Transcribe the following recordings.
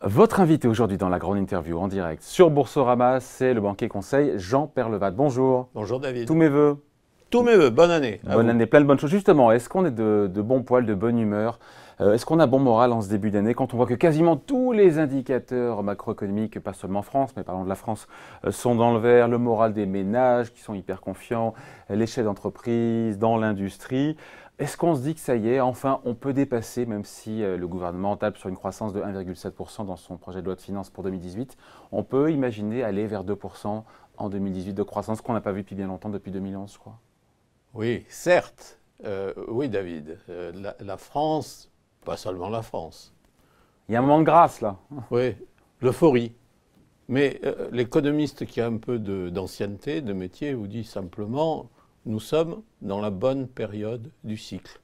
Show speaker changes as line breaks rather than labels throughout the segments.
Votre invité aujourd'hui dans la grande interview en direct sur Boursorama, c'est le banquier conseil Jean Peyrelevade. Bonjour.
Bonjour David.
Tous mes voeux.
Tous mes voeux, bonne année.
Bonne année, plein de bonnes choses. Justement, est-ce qu'on est de bon poil, de bonne humeur? Est-ce qu'on a bon moral en ce début d'année quand on voit que quasiment tous les indicateurs macroéconomiques, pas seulement en France, mais parlons de la France, sont dans le vert, le moral des ménages qui sont hyper confiants, les chefs d'entreprise, dans l'industrie. Est-ce qu'on se dit que ça y est, enfin, on peut dépasser, même si le gouvernement tape sur une croissance de 1,7% dans son projet de loi de finances pour 2018, on peut imaginer aller vers 2% en 2018 de croissance qu'on n'a pas vu depuis bien longtemps, depuis 2011, je crois.
Oui, certes. Oui, David. La France, pas seulement la France.
Il y a un moment de grâce, là.
Oui, l'euphorie. Mais l'économiste qui a un peu d'ancienneté, de métier, vous dit simplement, nous sommes dans la bonne période du cycle.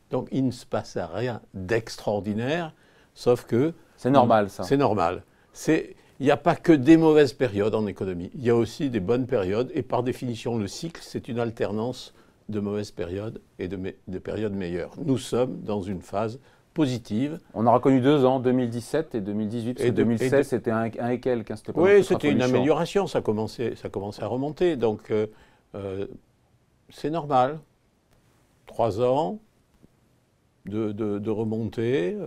Donc il ne se passe rien d'extraordinaire, sauf que...
C'est normal, ça.
C'est normal. Il n'y a pas que des mauvaises périodes en économie. Il y a aussi des bonnes périodes. Et par définition, le cycle, c'est une alternance de mauvaises périodes et de périodes meilleures. Nous sommes dans une phase positive.
On aura connu 2 ans, 2017 et 2018. Parce que 2016, c'était un et quelques.
Oui, c'était une amélioration. Ça commençait à remonter. Donc, c'est normal. 3 ans de remontée.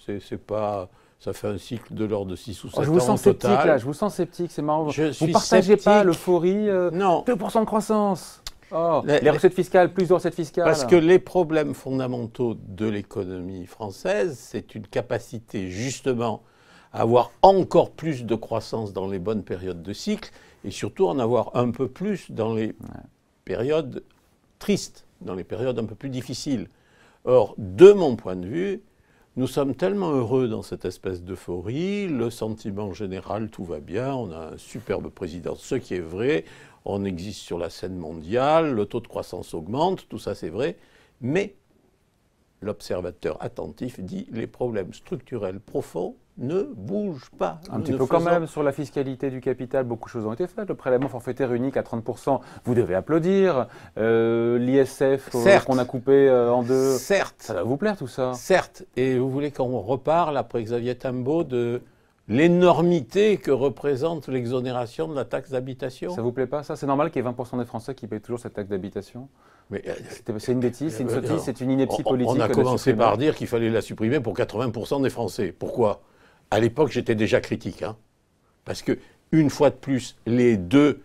C'est pas... Ça fait un cycle de l'ordre de 6 ou 7 ans
je vous sens sceptique,
total.
là. Je vous sens sceptique, c'est marrant.
Vous
ne partagez pas l'euphorie.
Non.
2% de croissance. Oh, les recettes fiscales, plus de recettes fiscales.
Parce que les problèmes fondamentaux de l'économie française, c'est une capacité justement à avoir encore plus de croissance dans les bonnes périodes de cycle et surtout en avoir un peu plus dans les périodes tristes, dans les périodes un peu plus difficiles. Or, de mon point de vue, nous sommes tellement heureux dans cette espèce d'euphorie, le sentiment général, tout va bien, on a un superbe président, ce qui est vrai, on existe sur la scène mondiale, le taux de croissance augmente, tout ça c'est vrai, mais l'observateur attentif dit les problèmes structurels profonds ne bougent pas.
Un petit peu quand même sur la fiscalité du capital, beaucoup de choses ont été faites. Le prélèvement forfaitaire unique à 30%, vous devez applaudir. L'ISF qu'on a coupé en 2,
certes,
ça va vous plaire tout ça?
Certes, et vous voulez qu'on reparle après Xavier Timbaud de l'énormité que représente l'exonération de la taxe d'habitation?
Ça vous plaît pas ça? C'est normal qu'il y ait 20% des Français qui payent toujours cette taxe d'habitation? C'est une bêtise, c'est une sottise, c'est une ineptie politique.
On a commencé par dire qu'il fallait la supprimer pour 80% des Français. Pourquoi? À l'époque, j'étais déjà critique. Parce que, une fois de plus, les deux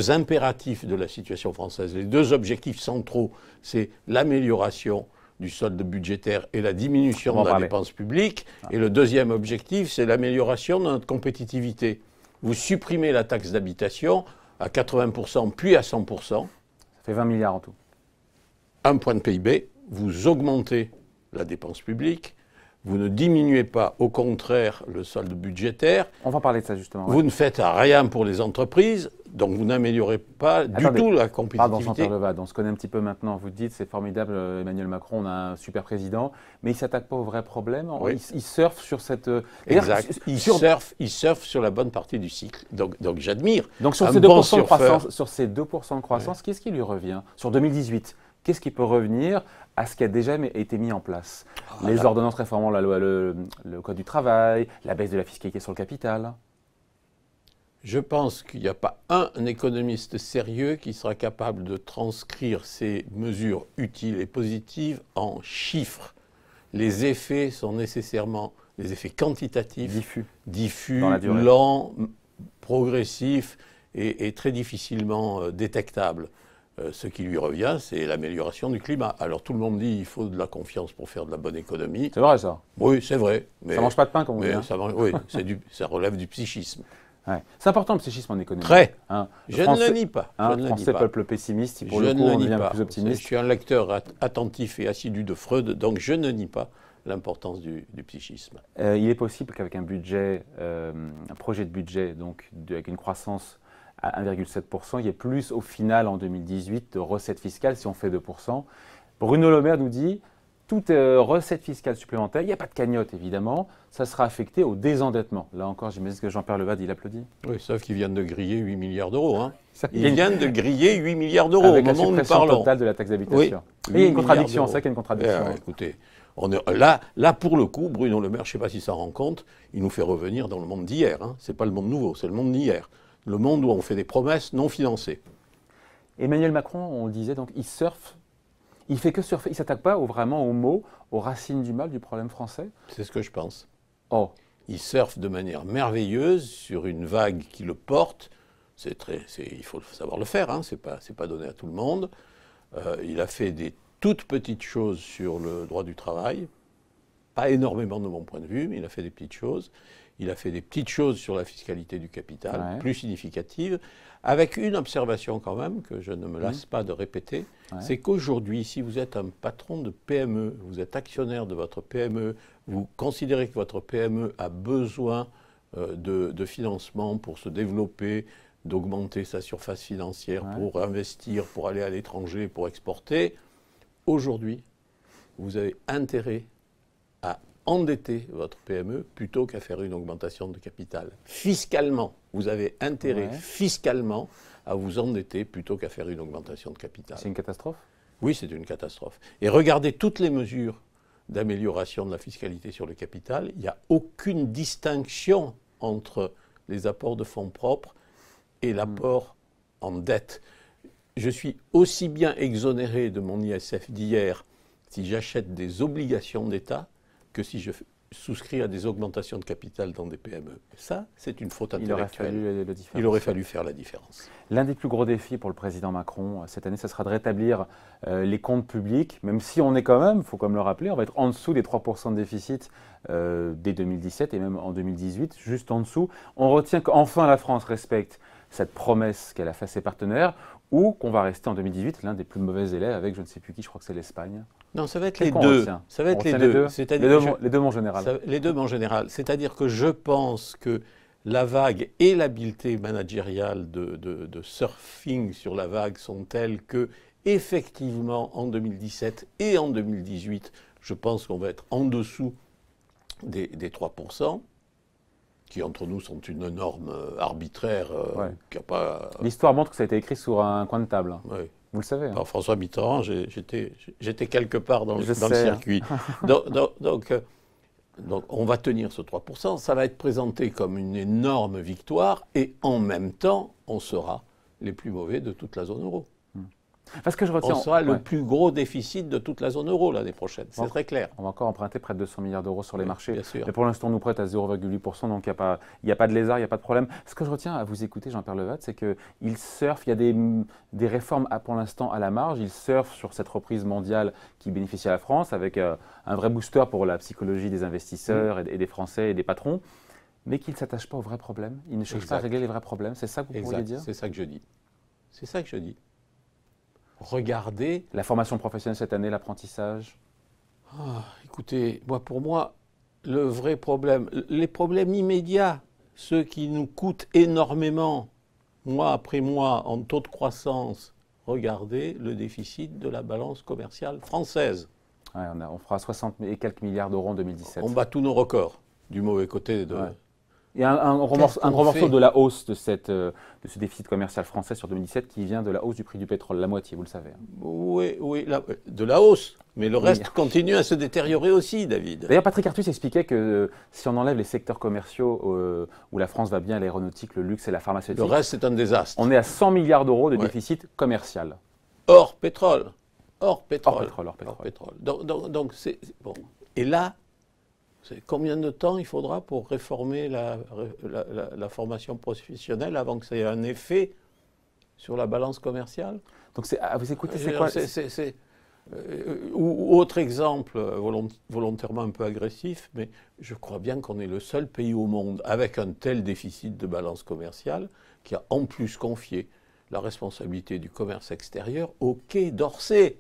impératifs de la situation française, les deux objectifs centraux, c'est l'amélioration du solde budgétaire et la diminution de la dépense publique. Et le deuxième objectif, c'est l'amélioration de notre compétitivité. Vous supprimez la taxe d'habitation à 80%, puis à 100%. Ça
fait 20 milliards en tout.
1 point de PIB, vous augmentez la dépense publique, vous ne diminuez pas, au contraire, le solde budgétaire.
On va parler de ça justement.
Vous ne faites rien pour les entreprises, donc vous n'améliorez pas du tout la compétitivité.
Pardon, Jean Peyrelevade, on se connaît un petit peu maintenant. Vous dites, c'est formidable, Emmanuel Macron, on a un super président, mais il ne s'attaque pas aux vrais problèmes. Oui. Il surfe sur cette...
Exact. Il surfe sur la bonne partie du cycle. Donc j'admire.
Donc sur ces 2% de croissance, sur ces 2% de croissance, qu'est-ce qui lui revient sur 2018? Qu'est-ce qui peut revenir à ce qui a déjà été mis en place? Les ordonnances réformant la loi, le Code du travail, la baisse de la fiscalité sur le capital.
Je pense qu'il n'y a pas un économiste sérieux qui sera capable de transcrire ces mesures utiles et positives en chiffres. Les effets sont nécessairement des effets quantitatifs, diffus lents, progressifs et très difficilement détectables. Ce qui lui revient, c'est l'amélioration du climat. Alors tout le monde dit qu'il faut de la confiance pour faire de la bonne économie.
C'est vrai ça?
Oui, c'est vrai.
Mais ça ne mange pas de pain, comme on dit.
Oui, ça relève du psychisme.
Ouais. C'est important le psychisme en économie.
Très. Je ne le nie pas.
Français peuple pessimiste, pour le coup on devient plus optimiste.
Je suis un lecteur attentif et assidu de Freud, donc je ne nie pas l'importance du psychisme.
Il est possible qu'avec un budget, un projet de budget, donc avec une croissance à 1,7%, il y ait plus au final en 2018 de recettes fiscales si on fait 2%. Bruno Le Maire nous dit, toute recette fiscale supplémentaire, il n'y a pas de cagnotte évidemment, ça sera affecté au désendettement. Là encore, j'imagine que Jean Peyrelevade, il applaudit.
Oui, sauf qu'ils viennent de griller 8 milliards d'euros. Ils viennent de griller 8 milliards d'euros au moment où nous parlons.
Avec la suppression totale de la taxe d'habitation. Oui, il y a une contradiction, c'est ça qu'il y a une contradiction.
Écoutez, Là, pour le coup, Bruno Le Maire, je ne sais pas s'il s'en rend compte, il nous fait revenir dans le monde d'hier. Hein. Ce n'est pas le monde nouveau, c'est le monde d'hier. Le monde où on fait des promesses non financées.
Emmanuel Macron, on le disait, donc il surfe. Il fait que surfer. Il ne s'attaque pas vraiment aux mots, aux racines du mal, du problème français.
C'est ce que je pense.
Oh.
Il surfe de manière merveilleuse sur une vague qui le porte. Il faut savoir le faire, hein. C'est pas donné à tout le monde. Il a fait des toutes petites choses sur le droit du travail. Pas énormément de mon point de vue, mais il a fait des petites choses. Il a fait des petites choses sur la fiscalité du capital, plus significatives, avec une observation quand même que je ne me lasse pas de répéter, c'est qu'aujourd'hui, si vous êtes un patron de PME, vous êtes actionnaire de votre PME, vous considérez que votre PME a besoin de financement pour se développer, d'augmenter sa surface financière, pour investir, pour aller à l'étranger, pour exporter, aujourd'hui, vous avez intérêt à endetter votre PME plutôt qu'à faire une augmentation de capital. Fiscalement, vous avez intérêt fiscalement à vous endetter plutôt qu'à faire une augmentation de capital.
C'est une catastrophe ?
Oui, c'est une catastrophe. Et regardez toutes les mesures d'amélioration de la fiscalité sur le capital, il n'y a aucune distinction entre les apports de fonds propres et l'apport en dette. Je suis aussi bien exonéré de mon ISF d'hier si j'achète des obligations d'État que si je souscris à des augmentations de capital dans des PME. Ça, c'est une faute intellectuelle. Il aurait fallu faire la différence.
L'un des plus gros défis pour le président Macron cette année, ce sera de rétablir les comptes publics, même si on est quand même, il faut quand même le rappeler, on va être en dessous des 3% de déficit dès 2017 et même en 2018, juste en dessous. On retient qu'enfin la France respecte cette promesse qu'elle a faite à ses partenaires, ou qu'on va rester en 2018 l'un des plus mauvais élèves avec je ne sais plus qui, je crois que c'est l'Espagne.
Non, ça va être les deux. Ça va être les deux.
Les deux, mon général.
Les deux, mon général. C'est-à-dire que je pense que la vague et l'habileté managériale de surfing sur la vague sont telles que, effectivement, en 2017 et en 2018, je pense qu'on va être en dessous des 3%, qui entre nous sont une norme arbitraire qui n'a pas...
L'histoire montre que ça a été écrit sur un coin de table.
Oui.
Vous le savez.
Par François Mitterrand, j'étais quelque part dans le circuit. Donc, on va tenir ce 3%. Ça va être présenté comme une énorme victoire et en même temps, on sera les plus mauvais de toute la zone euro.
Parce que je retiens,
on sera le plus gros déficit de toute la zone euro l'année prochaine, c'est très clair.
On va encore emprunter près de 200 milliards d'euros sur les marchés.
Bien sûr.
Mais pour l'instant, on nous prête à 0,8%, donc il n'y a pas de lézard, il n'y a pas de problème. Ce que je retiens à vous écouter, Jean-Pierre Levat, c'est qu'il surfe, il y a des réformes pour l'instant à la marge, il surfe sur cette reprise mondiale qui bénéficie à la France, avec un vrai booster pour la psychologie des investisseurs et des Français et des patrons, mais qu'il ne s'attache pas aux vrais problèmes. Il ne cherche pas à régler les vrais problèmes. C'est ça que vous pourriez dire ?
C'est ça que je dis. C'est ça que je dis. Regardez.
La formation professionnelle cette année, l'apprentissage.
Écoutez, pour moi, le vrai problème, les problèmes immédiats, ceux qui nous coûtent énormément, mois après mois, en taux de croissance, regardez le déficit de la balance commerciale française.
Ouais, on fera 60 et quelques milliards d'euros en 2017.
On bat tous nos records du mauvais côté de...
Ouais. Il y a un gros morceau de la hausse de ce déficit commercial français sur 2017 qui vient de la hausse du prix du pétrole, la moitié, vous le savez. Oui,
de la hausse. Mais le reste continue à se détériorer aussi, David.
D'ailleurs, Patrick Artus expliquait que si on enlève les secteurs commerciaux où la France va bien, l'aéronautique, le luxe et la pharmaceutique,
le reste, c'est un désastre.
On est à 100 milliards d'euros de déficit commercial.
Hors pétrole. Hors pétrole. Donc, c'est... Bon. Et là... Combien de temps il faudra pour réformer la formation professionnelle avant que ça ait un effet sur la balance commerciale?
Donc, vous écoutez, c'est quoi
ou autre exemple, volontairement un peu agressif, mais je crois bien qu'on est le seul pays au monde avec un tel déficit de balance commerciale qui a en plus confié la responsabilité du commerce extérieur au Quai d'Orsay.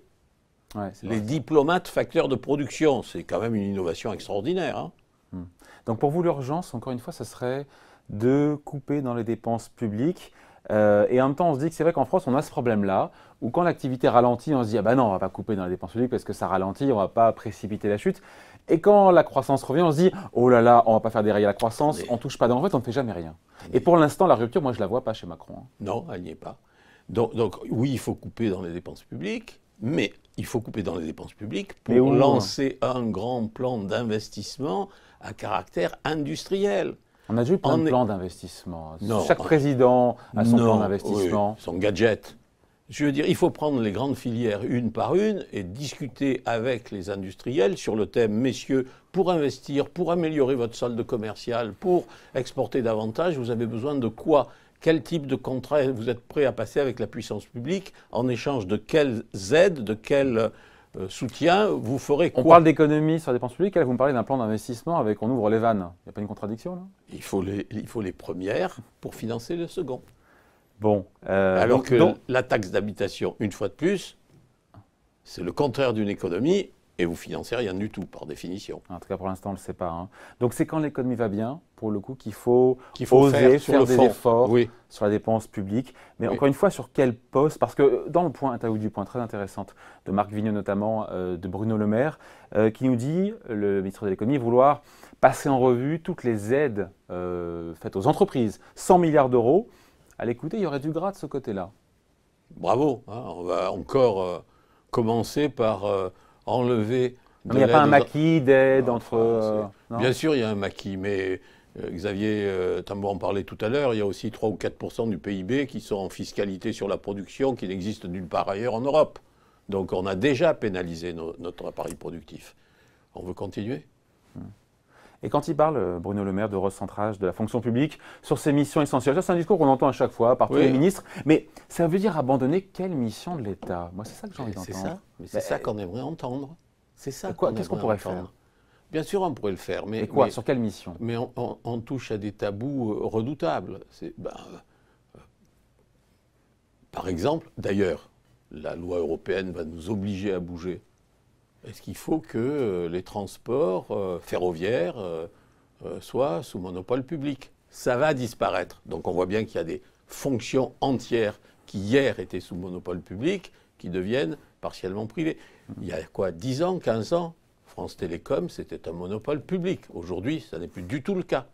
Ouais, les diplomates facteurs de production, c'est quand même une innovation extraordinaire. Hein.
Donc pour vous, l'urgence, encore une fois, ce serait de couper dans les dépenses publiques. Et en même temps, on se dit que c'est vrai qu'en France, on a ce problème-là, où quand l'activité ralentit, on se dit « ah ben non, on ne va pas couper dans les dépenses publiques parce que ça ralentit, on ne va pas précipiter la chute ». Et quand la croissance revient, on se dit « oh là là, on ne va pas faire dérailler la croissance, on ne touche pas ». En fait, on ne fait jamais rien. Et pour l'instant, la rupture, moi, je ne la vois pas chez Macron. Hein.
Non, elle n'y est pas. Donc oui, il faut couper dans les dépenses publiques, mais il faut couper dans les dépenses publiques
Mais
pour
où,
lancer un grand plan d'investissement à caractère industriel.
On a déjà eu plein de
On est-
plans d'investissement.
Non.
Chaque président a son plan
Non,
d'investissement.
oui, son gadget. Je veux dire, il faut prendre les grandes filières une par une et discuter avec les industriels sur le thème, messieurs, pour investir, pour améliorer votre solde commercial, pour exporter davantage, vous avez besoin de quoi? Quel type de contrat vous êtes prêt à passer avec la puissance publique? En échange de quelles aides, de quel soutien vous ferez
On
quoi?
parle d'économie sur la dépense publique, là vous me parlez d'un plan d'investissement avec on ouvre les vannes. Il n'y a pas une contradiction là?
Il faut les premières pour financer le second.
Bon.
Alors
donc-
que
donc-
la taxe d'habitation, une fois de plus, c'est le contraire d'une économie et vous financez rien du tout, par définition.
En tout cas, pour l'instant, on ne le sait pas. Hein. Donc, c'est quand l'économie va bien, pour le coup, qu'il faut,
Faire
oser
sur
faire
le
des
fond.
efforts
Oui.
sur la dépense publique. Mais
Oui.
encore une fois, sur quel poste? Parce que dans le point, interview du point très intéressante de Marc Vigneault notamment, de Bruno Le Maire, qui nous dit, le ministre de l'économie, vouloir passer en revue toutes les aides faites aux entreprises. 100 milliards d'euros. À l'écouter, il y aurait du gras de ce côté-là.
Bravo. Hein, on va encore commencer par enlever.
Il n'y a pas un maquis d'aide
Non,
entre...
enfin,
non.
Bien sûr, il y a un maquis, mais Xavier Tambo en parlait tout à l'heure, il y a aussi 3 ou 4% du PIB qui sont en fiscalité sur la production qui n'existe nulle part ailleurs en Europe. Donc on a déjà pénalisé notre appareil productif. On veut continuer?
Et quand il parle, Bruno Le Maire, de recentrage de la fonction publique sur ses missions essentielles, ça c'est un discours qu'on entend à chaque fois par tous
Oui.
les ministres, mais ça veut dire abandonner quelle mission de l'État? Moi c'est ça que j'ai envie
C'est
d'entendre.
ça, mais c'est ça qu'on aimerait entendre. C'est ça
Quoi,
qu'on
qu'est-ce qu'on
aimerait
pourrait
entendre.
faire?
Bien sûr, on pourrait le faire, mais,
Et quoi?
mais,
Sur quelle mission?
mais on touche à des tabous redoutables. Par exemple, d'ailleurs, la loi européenne va nous obliger à bouger. Est-ce qu'il faut que les transports ferroviaires soient sous monopole public? Ça va disparaître. Donc on voit bien qu'il y a des fonctions entières qui hier étaient sous monopole public qui deviennent partiellement privées. Il y a quoi, 10 ans, 15 ans, France Télécom, c'était un monopole public. Aujourd'hui, ça n'est plus du tout le cas.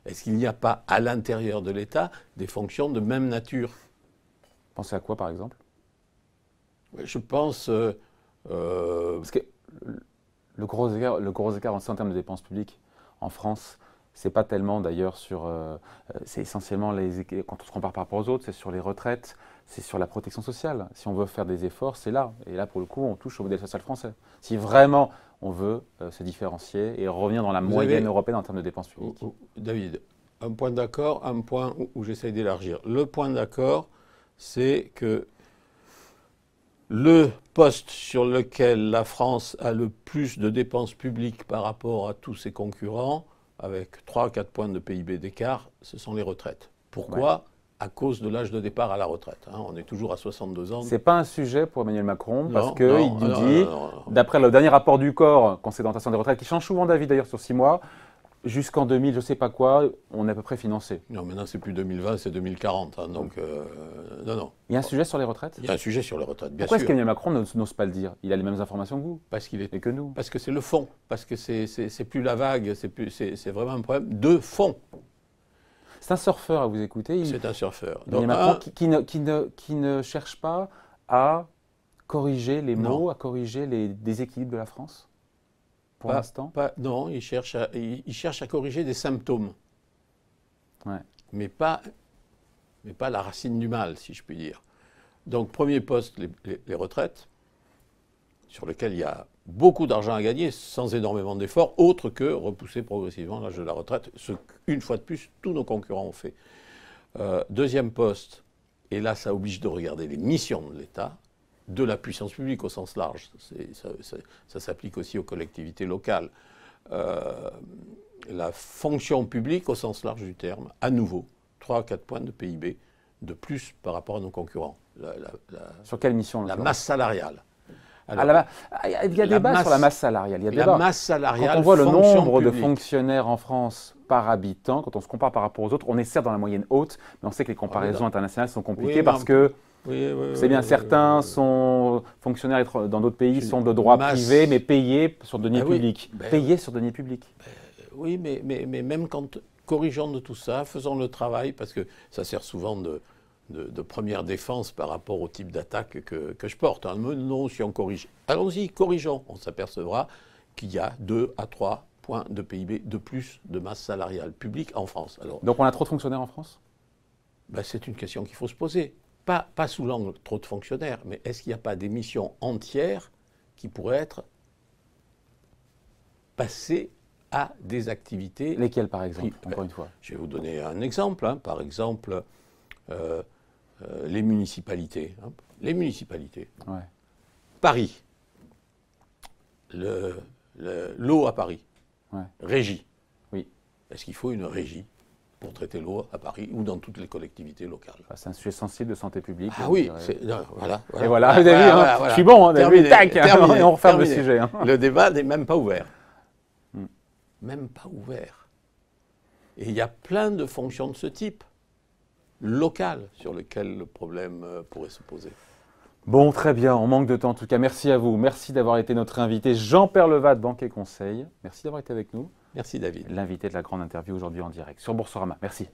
Est-ce qu'il n'y a pas à l'intérieur de l'État des fonctions de même nature?
Pensez à quoi par exemple?
Je pense...
Parce que le gros écart en termes de dépenses publiques en France, c'est pas tellement d'ailleurs sur... c'est essentiellement, quand on se compare par rapport aux autres, c'est sur les retraites, c'est sur la protection sociale. Si on veut faire des efforts, c'est là. Et là, pour le coup, on touche au modèle social français. Si vraiment on veut se différencier et revenir dans la moyenne européenne en termes de dépenses publiques.
David, un point d'accord, un point où j'essaye d'élargir. Le point d'accord, c'est que le poste sur lequel la France a le plus de dépenses publiques par rapport à tous ses concurrents, avec 3 à 4 points de PIB d'écart, ce sont les retraites. Pourquoi?
Ouais.
À cause de l'âge de départ à la retraite. Hein. On est toujours à 62 ans.
C'est pas un sujet pour Emmanuel Macron, parce
Non,
qu'il
non,
nous
non,
dit,
non.
d'après le dernier rapport du corps, consédentation des retraites, qui change souvent d'avis d'ailleurs sur 6 mois, jusqu'en 2000, je sais pas quoi, on est à peu près financé.
Non, maintenant c'est plus 2020, c'est 2040. Hein, donc, non.
Il y a un sujet sur les retraites?
Il y a un sujet sur les retraites, bien
Pourquoi est-ce
sûr.
qu'Emmanuel Macron n'ose pas le dire? Il a les mêmes informations que vous
Parce qu'il est
et que nous.
Parce que c'est le fond, parce que c'est plus la vague, c'est vraiment un problème de fond.
C'est un surfeur à vous écouter.
C'est un surfeur.
Emmanuel Macron qui ne cherche pas à corriger les maux, à corriger les déséquilibres de la France pour l'instant.
Non, il cherche à corriger des symptômes,
Ouais.
mais pas la racine du mal, si je puis dire. Donc, premier poste, les retraites, sur lequel il y a beaucoup d'argent à gagner, sans énormément d'efforts, autre que repousser progressivement l'âge de la retraite, ce qu'une fois de plus, tous nos concurrents ont fait. Deuxième poste, et là, ça oblige de regarder les missions de l'État, de la puissance publique au sens large. Ça s'applique aussi aux collectivités locales. La fonction publique au sens large du terme, à nouveau, 3 à 4 points de PIB de plus par rapport à nos concurrents.
Sur quelle mission
La masse salariale.
Alors, il y a débat sur la masse salariale. Il y a débat.
La masse salariale.
Quand on voit le nombre de
publique.
fonctionnaires en France par habitant, quand on se compare par rapport aux autres, on est certes dans la moyenne haute, mais on sait que les comparaisons internationales sont compliquées parce que c'est bien certains sont fonctionnaires dans d'autres pays sont de droit privé, mais payés sur deniers publics. Payés sur deniers publics.
Oui, mais même quand corrigeons de tout ça, faisons le travail, parce que ça sert souvent de première défense par rapport au type d'attaque que je porte. Hein. Non, si on corrige, allons-y, corrigeons. On s'apercevra qu'il y a 2 à 3 points de PIB de plus de masse salariale publique en France. Alors,
Donc on a trop de fonctionnaires en France?
ben, c'est une question qu'il faut se poser. Pas sous l'angle trop de fonctionnaires, mais est-ce qu'il n'y a pas des missions entières qui pourraient être passées à des activités?
Lesquelles, par exemple, encore une fois?
Je vais vous donner un exemple. Hein. Par exemple, les municipalités. Hein. Les municipalités.
Ouais.
Paris. L'eau à Paris.
Ouais.
Régie.
Oui.
Est-ce qu'il faut une régie pour traiter l'eau à Paris ou dans toutes les collectivités locales?
C'est un sujet sensible de santé publique.
Ah oui,
voilà.
voilà.
Et voilà, vous avez vu, hein, je suis bon, on a vu, tac,
terminé,
et on referme le
terminé.
sujet. Hein.
Le débat n'est même pas ouvert.
Hmm.
Même pas ouvert. Et il y a plein de fonctions de ce type, locales, sur lesquelles le problème pourrait se poser.
Bon, très bien, on manque de temps en tout cas. Merci à vous, merci d'avoir été notre invité. Jean Perlevat, Banque et Conseil. Merci d'avoir été avec nous.
Merci David.
L'invité de la grande interview aujourd'hui en direct sur Boursorama. Merci.